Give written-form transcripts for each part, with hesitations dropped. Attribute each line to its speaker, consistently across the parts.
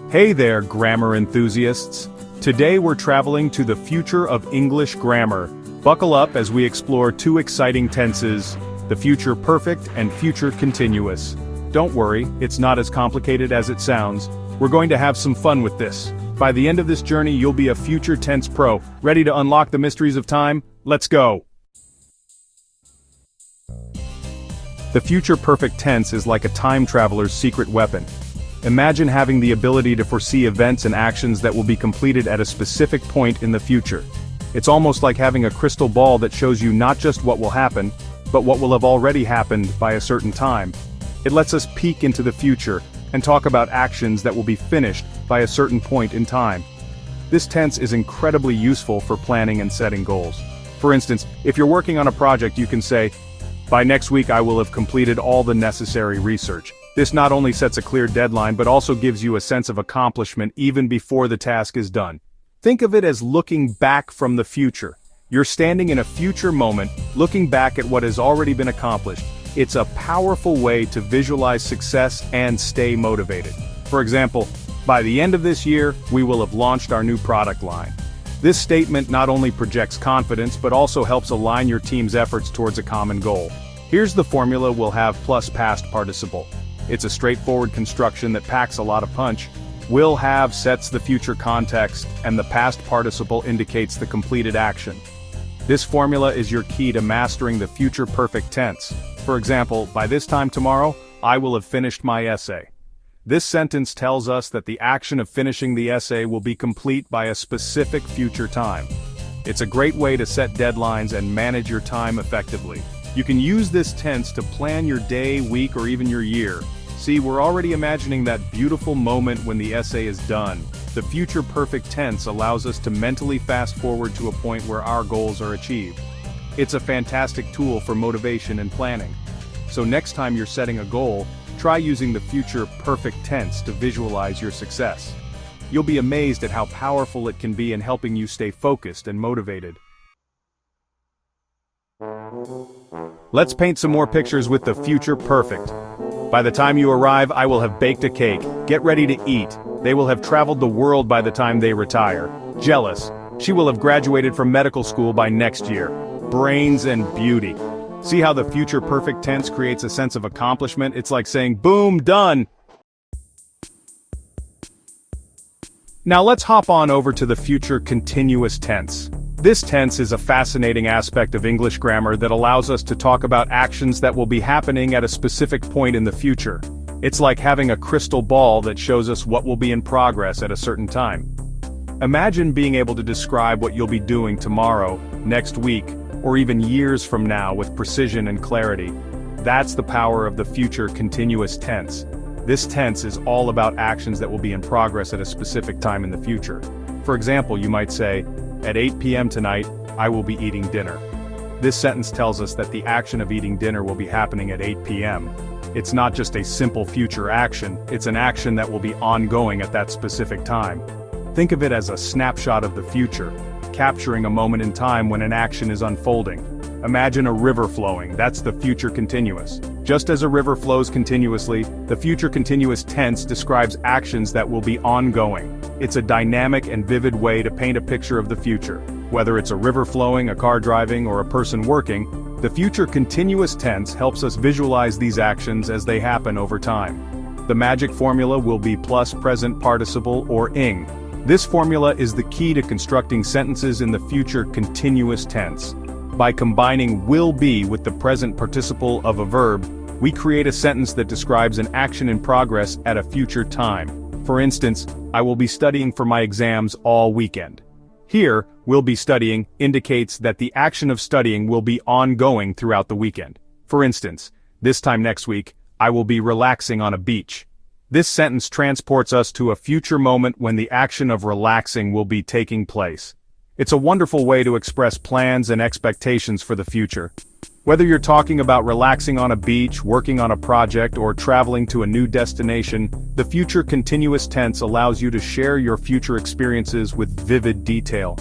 Speaker 1: Hey there, grammar enthusiasts! Today we're traveling to the future of English grammar. Buckle up as we explore two exciting tenses, the future perfect and future continuous. Don't worry, it's not as complicated as it sounds. We're going to have some fun with this. By the end of this journey, you'll be a future tense pro, ready to unlock the mysteries of time. Let's go! The future perfect tense is like a time traveler's secret weapon. Imagine having the ability to foresee events and actions that will be completed at a specific point in the future. It's almost like having a crystal ball that shows you not just what will happen, but what will have already happened by a certain time. It lets us peek into the future and talk about actions that will be finished by a certain point in time. This tense is incredibly useful for planning and setting goals. For instance, if you're working on a project, you can say, "By next week I will have completed all the necessary research." This not only sets a clear deadline but also gives you a sense of accomplishment even before the task is done. Think of it as looking back from the future. You're standing in a future moment, looking back at what has already been accomplished. It's a powerful way to visualize success and stay motivated. For example, by the end of this year, we will have launched our new product line. This statement not only projects confidence but also helps align your team's efforts towards a common goal. Here's the formula we'll have plus past participle. It's a straightforward construction that packs a lot of punch. Will have sets the future context, and the past participle indicates the completed action. This formula is your key to mastering the future perfect tense. For example, by this time tomorrow, I will have finished my essay. This sentence tells us that the action of finishing the essay will be complete by a specific future time. It's a great way to set deadlines and manage your time effectively. You can use this tense to plan your day, week, or even your year. See, we're already imagining that beautiful moment when the essay is done. The future perfect tense allows us to mentally fast forward to a point where our goals are achieved. It's a fantastic tool for motivation and planning. So next time you're setting a goal, try using the future perfect tense to visualize your success. You'll be amazed at how powerful it can be in helping you stay focused and motivated. Let's paint some more pictures with the future perfect. By the time you arrive, I will have baked a cake. Get ready to eat. They will have traveled the world by the time they retire. Jealous. She will have graduated from medical school by next year. Brains and beauty. See how the future perfect tense creates a sense of accomplishment? It's like saying, boom, done! Now let's hop on over to the future continuous tense. This tense is a fascinating aspect of English grammar that allows us to talk about actions that will be happening at a specific point in the future. It's like having a crystal ball that shows us what will be in progress at a certain time. Imagine being able to describe what you'll be doing tomorrow, next week, or even years from now with precision and clarity. That's the power of the future continuous tense. This tense is all about actions that will be in progress at a specific time in the future. For example, you might say, "At 8 p.m. tonight, I will be eating dinner." This sentence tells us that the action of eating dinner will be happening at 8 p.m. It's not just a simple future action, it's an action that will be ongoing at that specific time. Think of it as a snapshot of the future, capturing a moment in time when an action is unfolding. Imagine a river flowing, that's the future continuous. Just as a river flows continuously, the future continuous tense describes actions that will be ongoing. It's a dynamic and vivid way to paint a picture of the future. Whether it's a river flowing, a car driving, or a person working, the future continuous tense helps us visualize these actions as they happen over time. The magic formula will be plus present participle or ing. This formula is the key to constructing sentences in the future continuous tense. By combining will be with the present participle of a verb, we create a sentence that describes an action in progress at a future time. For instance, I will be studying for my exams all weekend. Here, will be studying indicates that the action of studying will be ongoing throughout the weekend. For instance, this time next week, I will be relaxing on a beach. This sentence transports us to a future moment when the action of relaxing will be taking place. It's a wonderful way to express plans and expectations for the future. Whether you're talking about relaxing on a beach, working on a project, or traveling to a new destination, the future continuous tense allows you to share your future experiences with vivid detail.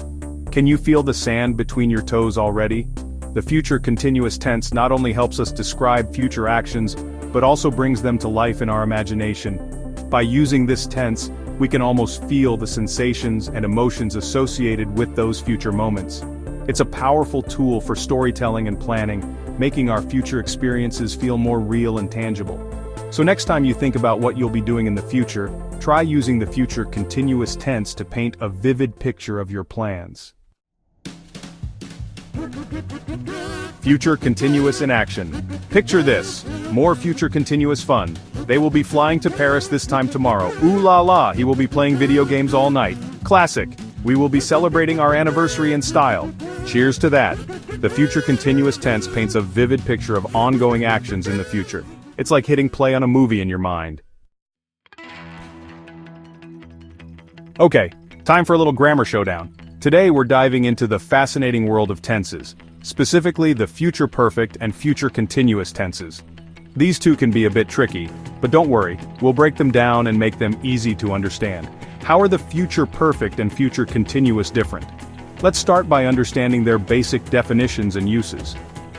Speaker 1: Can you feel the sand between your toes already? The future continuous tense not only helps us describe future actions, but also brings them to life in our imagination. By using this tense, We can almost feel the sensations and emotions associated with those future moments. It's a powerful tool for storytelling and planning, making our future experiences feel more real and tangible. So next time you think about what you'll be doing in the future, try using the future continuous tense to paint a vivid picture of your plans. Future continuous in action. Picture this. More future continuous fun. They will be flying to Paris this time tomorrow. Ooh la la, he will be playing video games all night. Classic. We will be celebrating our anniversary in style. Cheers to that. The future continuous tense paints a vivid picture of ongoing actions in the future. It's like hitting play on a movie in your mind. Okay, time for a little grammar showdown. Today we're diving into the fascinating world of tenses, specifically the future perfect and future continuous tenses. These two can be a bit tricky, but don't worry, we'll break them down and make them easy to understand. How are the future perfect and future continuous different? Let's start by understanding their basic definitions and uses.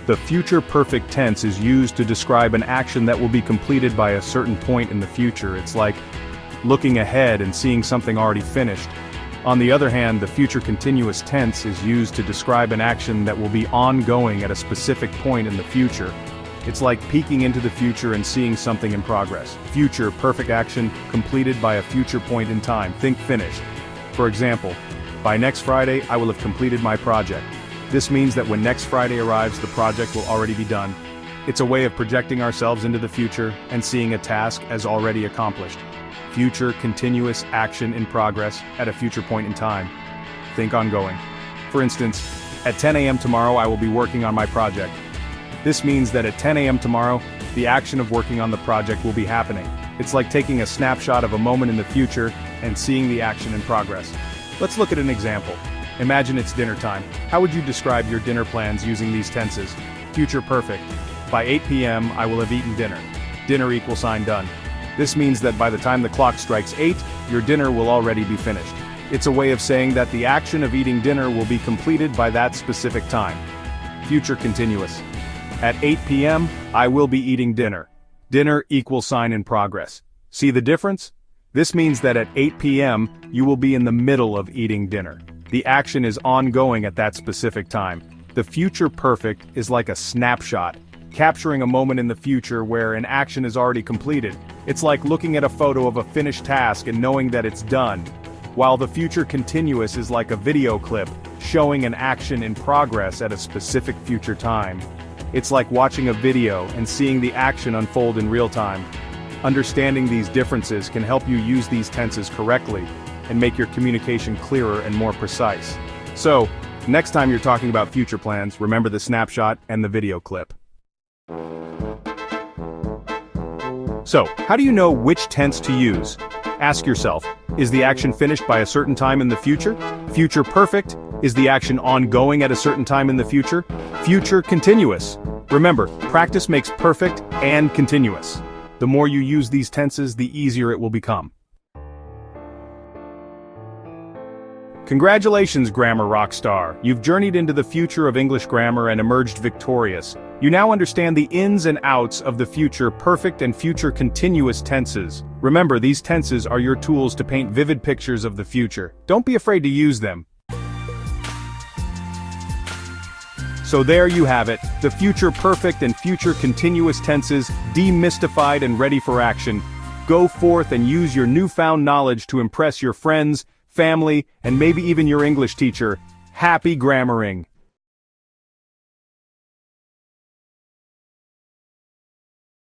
Speaker 1: The future perfect tense is used to describe an action that will be completed by a certain point in the future. It's like looking ahead and seeing something already finished. On the other hand, the future continuous tense is used to describe an action that will be ongoing at a specific point in the future. It's like peeking into the future and seeing something in progress. Future perfect action completed by a future point in time. Think finished. For example, by next Friday, I will have completed my project. This means that when next Friday arrives, the project will already be done. It's a way of projecting ourselves into the future and seeing a task as already accomplished. Future continuous action in progress at a future point in time. Think ongoing. For instance, at 10 a.m. tomorrow I will be working on my project. This means that at 10 a.m. tomorrow, the action of working on the project will be happening. It's like taking a snapshot of a moment in the future and seeing the action in progress. Let's look at an example. Imagine it's dinner time. How would you describe your dinner plans using these tenses? Future perfect. By 8 p.m. I will have eaten dinner. Dinner equals sign done. This means that by the time the clock strikes 8, your dinner will already be finished. It's a way of saying that the action of eating dinner will be completed by that specific time. Future continuous. At 8 p.m., I will be eating dinner. Dinner equals sign in progress. See the difference? This means that at 8 p.m., you will be in the middle of eating dinner. The action is ongoing at that specific time. The future perfect is like a snapshot, capturing a moment in the future where an action is already completed. It's like looking at a photo of a finished task and knowing that it's done. While the future continuous is like a video clip, showing an action in progress at a specific future time. It's like watching a video and seeing the action unfold in real time. Understanding these differences can help you use these tenses correctly and make your communication clearer and more precise. So, next time you're talking about future plans, remember the snapshot and the video clip. So, how do you know which tense to use? Ask yourself, is the action finished by a certain time in the future? Future perfect? Is the action ongoing at a certain time in the future? Future continuous. Remember, practice makes perfect and continuous. The more you use these tenses, the easier it will become. Congratulations, grammar rockstar. You've journeyed into the future of English grammar and emerged victorious. You now understand the ins and outs of the future perfect and future continuous tenses. Remember, these tenses are your tools to paint vivid pictures of the future. Don't be afraid to use them. So there you have it, the future perfect and future continuous tenses, demystified and ready for action. Go forth and use your newfound knowledge to impress your friends, family, and maybe even your English teacher. Happy grammaring!